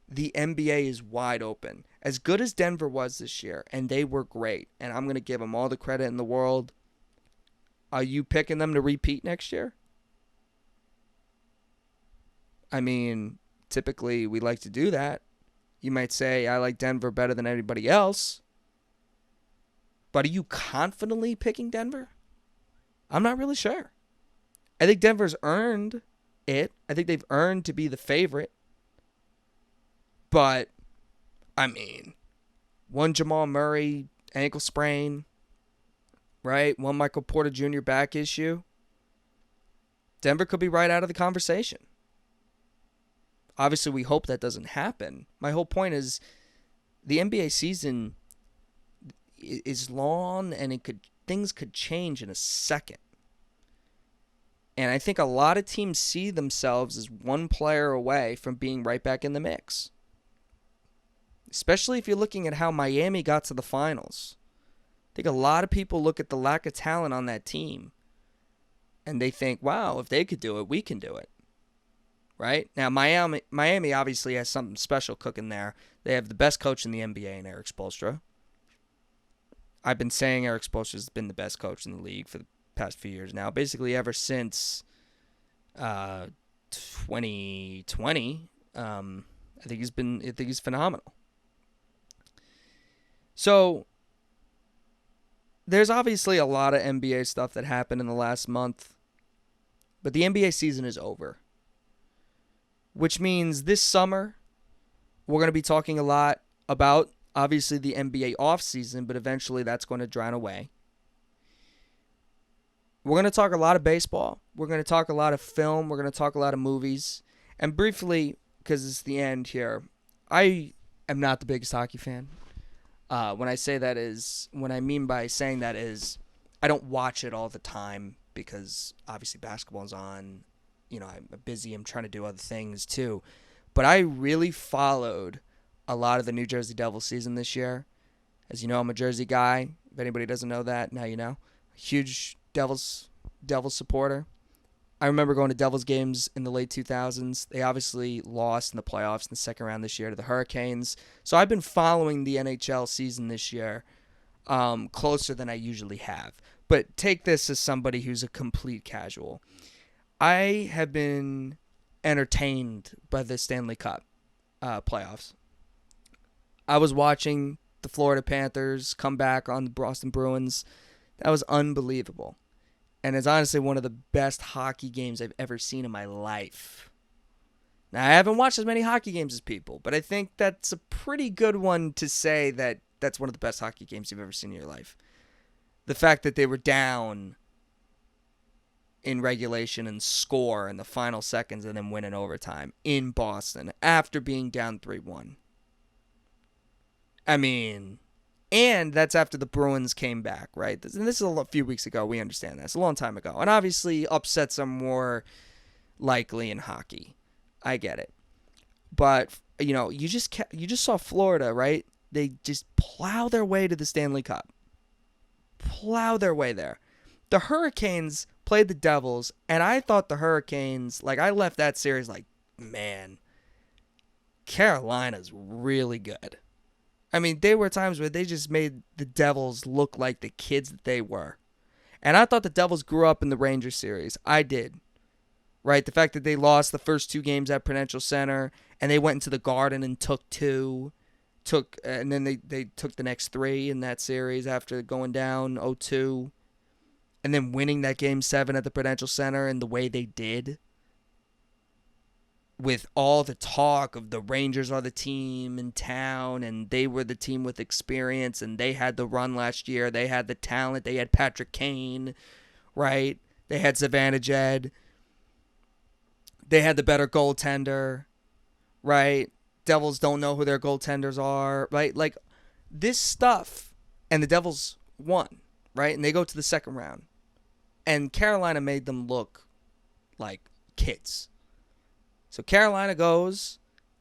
the NBA is wide open. As good as Denver was this year, and they were great, and I'm going to give them all the credit in the world, are you picking them to repeat next year? I mean, typically we like to do that. You might say, I like Denver better than anybody else. But are you confidently picking Denver? I'm not really sure. I think Denver's earned it. I think they've earned to be the favorite. But, I mean, one Jamal Murray ankle sprain, right? One Michael Porter Jr. back issue. Denver could be right out of the conversation. Obviously, we hope that doesn't happen. My whole point is the NBA season is long, and things could change in a second. And I think a lot of teams see themselves as one player away from being right back in the mix. Especially if you're looking at how Miami got to the finals. I think a lot of people look at the lack of talent on that team, and they think, wow, if they could do it, we can do it. Right? Now, Miami obviously has something special cooking there. They have the best coach in the NBA in Erik Spoelstra. I've been saying Erik Spoelstra has been the best coach in the league for the past few years now. Basically, ever since 2020, I think he's phenomenal. So, there's obviously a lot of NBA stuff that happened in the last month, but the NBA season is over. Which means this summer, we're going to be talking a lot about, obviously, the NBA offseason, but eventually that's going to drown away. We're going to talk a lot of baseball. We're going to talk a lot of film. We're going to talk a lot of movies. And briefly, because it's the end here, I am not the biggest hockey fan. What I mean by saying that is I don't watch it all the time because obviously basketball is on. I'm busy. I'm trying to do other things too. But I really followed a lot of the New Jersey Devils season this year. As you know, I'm a Jersey guy. If anybody doesn't know that, now you know. Huge Devils supporter. I remember going to Devils games in the late 2000s. They obviously lost in the playoffs in the second round this year to the Hurricanes. So I've been following the NHL season this year closer than I usually have. But take this as somebody who's a complete casual. I have been entertained by the Stanley Cup playoffs. I was watching the Florida Panthers come back on the Boston Bruins. That was unbelievable. And it's honestly one of the best hockey games I've ever seen in my life. Now, I haven't watched as many hockey games as people, but I think that's a pretty good one to say that that's one of the best hockey games you've ever seen in your life. The fact that they were down in regulation and score in the final seconds and then win in overtime in Boston after being down 3-1. I mean, and that's after the Bruins came back, right? And this is a few weeks ago. We understand that. It's a long time ago. And obviously, upsets are more likely in hockey. I get it. But, you just saw Florida, right? They just plow their way to the Stanley Cup. Plow their way there. The Hurricanes played the Devils, and I thought the Hurricanes, I left that series man, Carolina's really good. I mean, there were times where they just made the Devils look like the kids that they were. And I thought the Devils grew up in the Rangers series. I did. Right? The fact that they lost the first 2 games at Prudential Center, and they went into the Garden and took 2. And then they took the next 3 in that series after going down 0-2. And then winning that Game 7 at the Prudential Center in the way they did. With all the talk of the Rangers are the team in town, and they were the team with experience, and they had the run last year. They had the talent. They had Patrick Kane, right? They had Savannah Jed. They had the better goaltender, right? Devils don't know who their goaltenders are, right? This stuff, and the Devils won, right? And they go to the second round. And Carolina made them look like kids. So Carolina goes,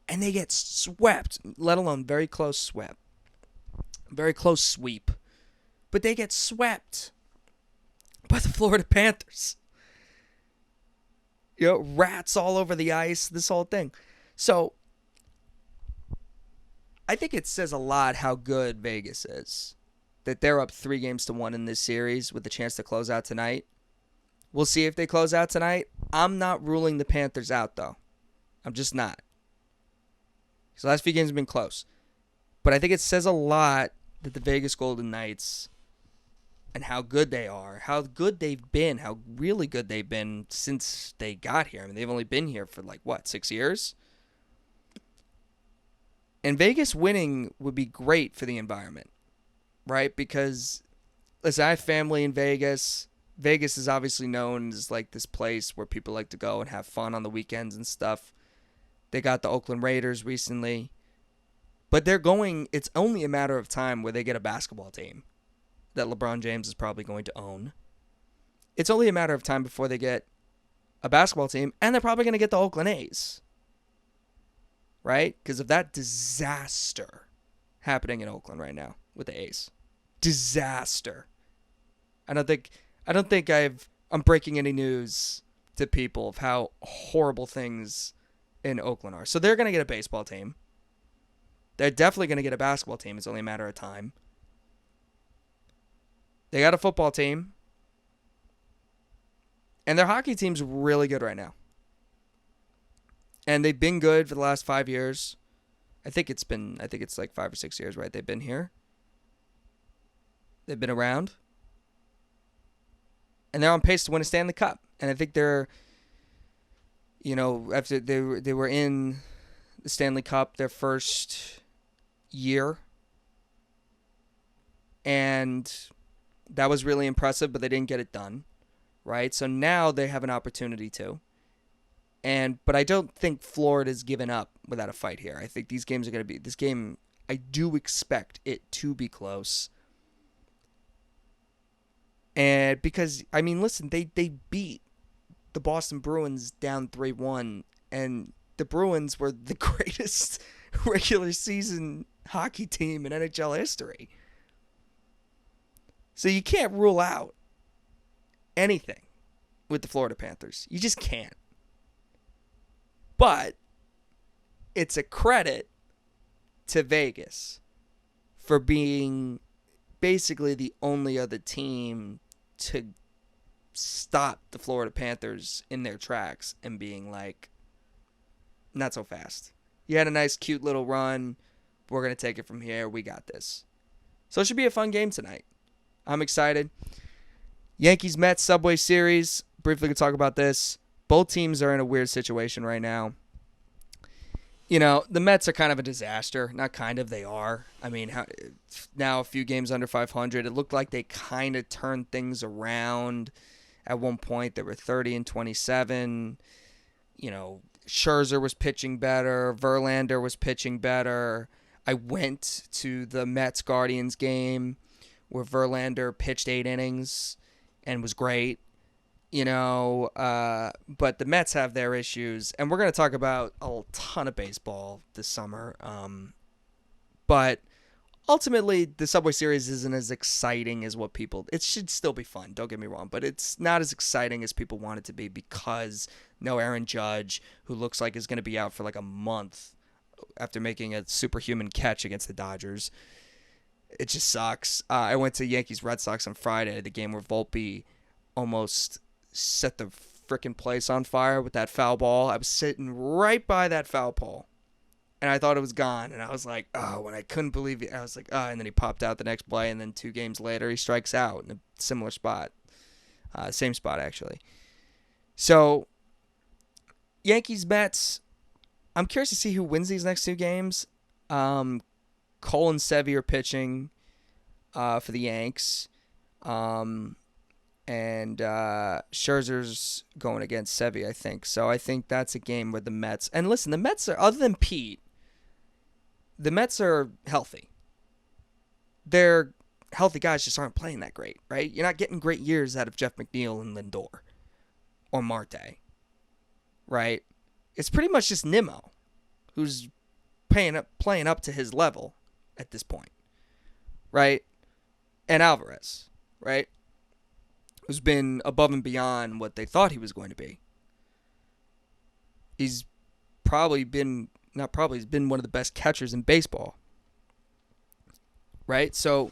and they get swept, let alone very close sweep. Very close sweep. But they get swept by the Florida Panthers. Rats all over the ice, this whole thing. So I think it says a lot how good Vegas is. That they're up 3-1 in this series with a chance to close out tonight. We'll see if they close out tonight. I'm not ruling the Panthers out, though. I'm just not. Because the last few games have been close. But I think it says a lot that the Vegas Golden Knights and how good they are, how good they've been, how really good they've been since they got here. I mean, they've only been here for 6 years? And Vegas winning would be great for the environment, right? Because, listen, I have family in Vegas. Vegas is obviously known as this place where people like to go and have fun on the weekends and stuff. They got the Oakland Raiders recently. But it's only a matter of time where they get a basketball team that LeBron James is probably going to own. It's only a matter of time before they get a basketball team, and they're probably going to get the Oakland A's. Right? Because of that disaster happening in Oakland right now with the A's. Disaster. I don't think I'm breaking any news to people of how horrible things in Oakland are. So they're going to get a baseball team. They're definitely going to get a basketball team. It's only a matter of time. They got a football team. And their hockey team's really good right now. And they've been good for the last 5 years. I think it's 5 or 6 years, right? They've been here. They've been around. And they're on pace to win a Stanley Cup. And I think they're, after they were in the Stanley Cup their first year. And that was really impressive, but they didn't get it done, right? So now they have an opportunity to. But I don't think Florida's given up without a fight here. I think these games are going to be, this game, I do expect it to be close. And because, listen, they beat the Boston Bruins down 3-1, and the Bruins were the greatest regular season hockey team in NHL history. So you can't rule out anything with the Florida Panthers. You just can't. But it's a credit to Vegas for being basically the only other team to stop the Florida Panthers in their tracks and being not so fast. You had a nice, cute little run. We're going to take it from here. We got this. So it should be a fun game tonight. I'm excited. Yankees-Mets Subway Series. Briefly going to talk about this. Both teams are in a weird situation right now. The Mets are kind of a disaster. Not kind of, they are. Now a few games under 500. It looked like they kind of turned things around At one point, they were 30-27. Scherzer was pitching better. Verlander was pitching better. I went to the Mets-Guardians game where Verlander pitched 8 innings and was great. But the Mets have their issues, and we're going to talk about a ton of baseball this summer. But ultimately, the Subway Series isn't as exciting as what people... It should still be fun, don't get me wrong, but it's not as exciting as people want it to be because no Aaron Judge, who looks like is going to be out for like a month after making a superhuman catch against the Dodgers. It just sucks. I went to Yankees-Red Sox on Friday, the game where Volpe almost set the freaking place on fire with that foul ball. I was sitting right by that foul pole, and I thought it was gone, and I was like, oh, when I couldn't believe it, I was like, oh, and then he popped out the next play, and then 2 games later, he strikes out in a similar spot. Same spot, actually. So, Yankees-Mets, I'm curious to see who wins these next 2 games. Cole and Sevy are pitching for the Yanks. And Scherzer's going against Sevy, I think. So I think that's a game where the Mets... And listen, the Mets are, other than Pete, the Mets are healthy. Their healthy guys just aren't playing that great, right? You're not getting great years out of Jeff McNeil and Lindor or Marte, right? It's pretty much just Nimmo, who's playing up to his level at this point, right? And Alvarez, right? Who's been above and beyond what they thought he was going to be. He's been one of the best catchers in baseball. Right? So,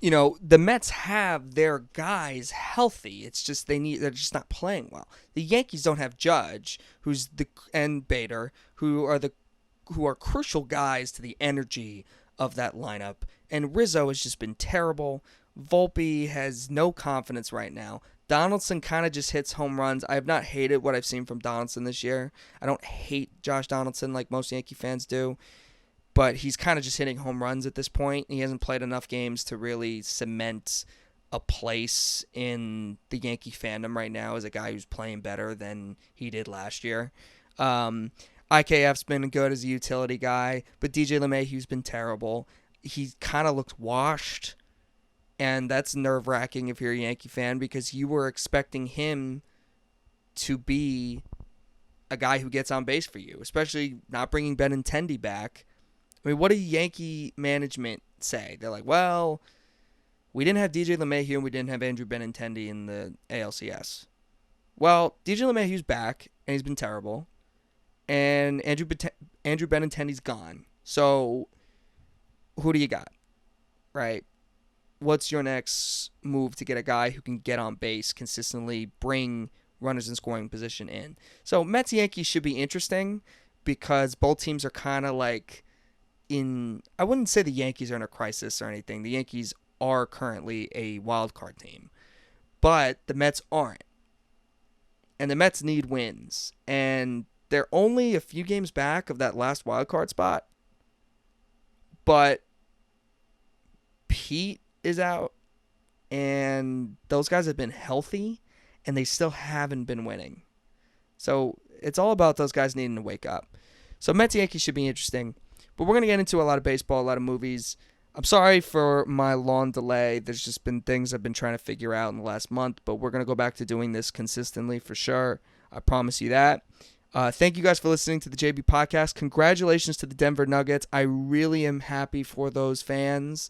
the Mets have their guys healthy. It's just they're just not playing well. The Yankees don't have Judge, and Bader, who are crucial guys to the energy of that lineup. And Rizzo has just been terrible. Volpe has no confidence right now. Donaldson kind of just hits home runs. I have not hated what I've seen from Donaldson this year. I don't hate Josh Donaldson like most Yankee fans do, but he's kind of just hitting home runs at this point. He hasn't played enough games to really cement a place in the Yankee fandom right now as a guy who's playing better than he did last year. IKF's been good as a utility guy, but DJ LeMahieu's been terrible. He kind of looks washed. And that's nerve-wracking if you're a Yankee fan because you were expecting him to be a guy who gets on base for you, especially not bringing Benintendi back. I mean, what did Yankee management say? They're like, well, we didn't have DJ LeMahieu and we didn't have Andrew Benintendi in the ALCS. Well, DJ LeMahieu's back, and he's been terrible. And Andrew Benintendi's gone. So, who do you got? Right? What's your next move to get a guy who can get on base, consistently bring runners in scoring position in? So Mets Yankees should be interesting because both teams are kind of like I wouldn't say the Yankees are in a crisis or anything. The Yankees are currently a wild card team, but the Mets aren't. And the Mets need wins. And they're only a few games back of that last wild card spot. But Pete is out, and those guys have been healthy, and they still haven't been winning. So it's all about those guys needing to wake up. So Mets Yankees should be interesting, but we're going to get into a lot of baseball, a lot of movies. I'm sorry for my long delay. There's just been things I've been trying to figure out in the last month, but we're going to go back to doing this consistently for sure. I promise you that. Thank you guys for listening to the JB Podcast. Congratulations to the Denver Nuggets. I really am happy for those fans.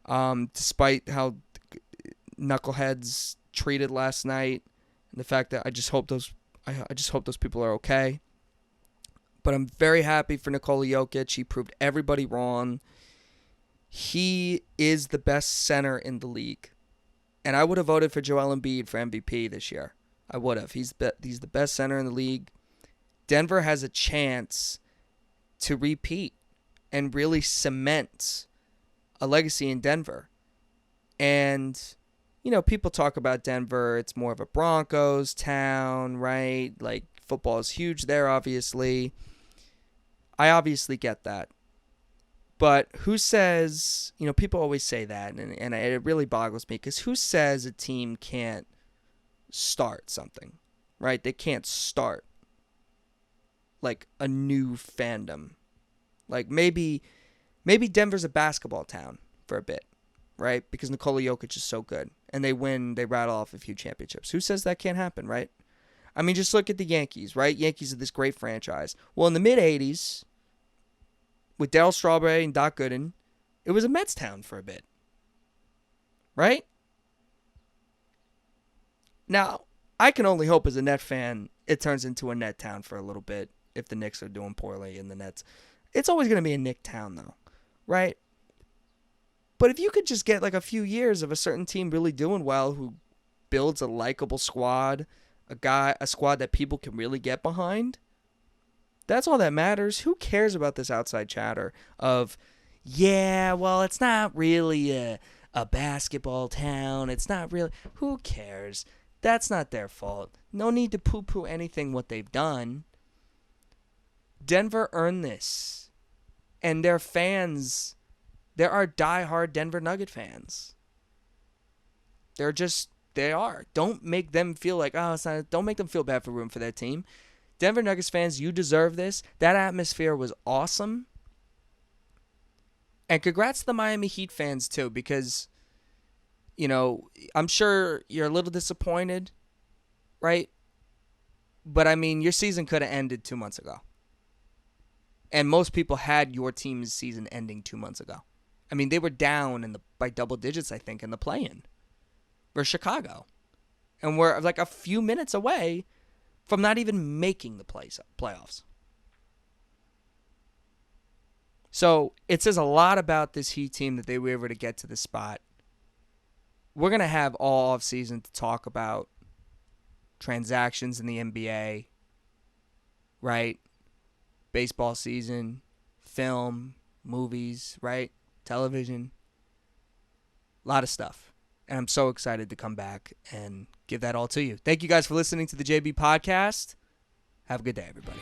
Despite how knuckleheads treated last night, and the fact that I just hope those people are okay. But I'm very happy for Nikola Jokic. He proved everybody wrong. He is the best center in the league, and I would have voted for Joel Embiid for MVP this year. I would have. He's the best center in the league. Denver has a chance to repeat and really cement a legacy in Denver. And, people talk about Denver. It's more of a Broncos town, right? Like, football is huge there, obviously. I obviously get that. But who says, people always say that, and it really boggles me, because who says a team can't start something, right? They can't start, like, a new fandom. Like, maybe Denver's a basketball town for a bit, right? Because Nikola Jokic is so good, and they rattle off a few championships. Who says that can't happen, right? I mean, just look at the Yankees, right? Yankees are this great franchise. Well, in the mid-'80s, with Darryl Strawberry and Doc Gooden, it was a Mets town for a bit, right? Now, I can only hope as a Net fan it turns into a Net town for a little bit if the Knicks are doing poorly and the Nets. It's always going to be a Knick town, though, right? But if you could just get like a few years of a certain team really doing well, who builds a likable squad, a squad that people can really get behind, that's all that matters. Who cares about this outside chatter of, yeah, well, it's not really a basketball town. It's not really. Who cares? That's not their fault. No need to poo-poo anything what they've done. Denver earned this. And their fans, there are diehard Denver Nugget fans. They are. Don't make them feel like, it's not. Don't make them feel bad for rooting for their team. Denver Nuggets fans, you deserve this. That atmosphere was awesome. And congrats to the Miami Heat fans, too, because, I'm sure you're a little disappointed, right? But, I mean, your season could have ended 2 months ago. And most people had your team's season ending 2 months ago. I mean, they were down by double digits, I think, in the play-in for Chicago. And we're like a few minutes away from not even making the playoffs. So it says a lot about this Heat team that they were able to get to this spot. We're going to have all offseason to talk about transactions in the NBA, right? Baseball season, film, movies, right? Television. A lot of stuff. And I'm so excited to come back and give that all to you. Thank you guys for listening to the JB Podcast. Have a good day, everybody.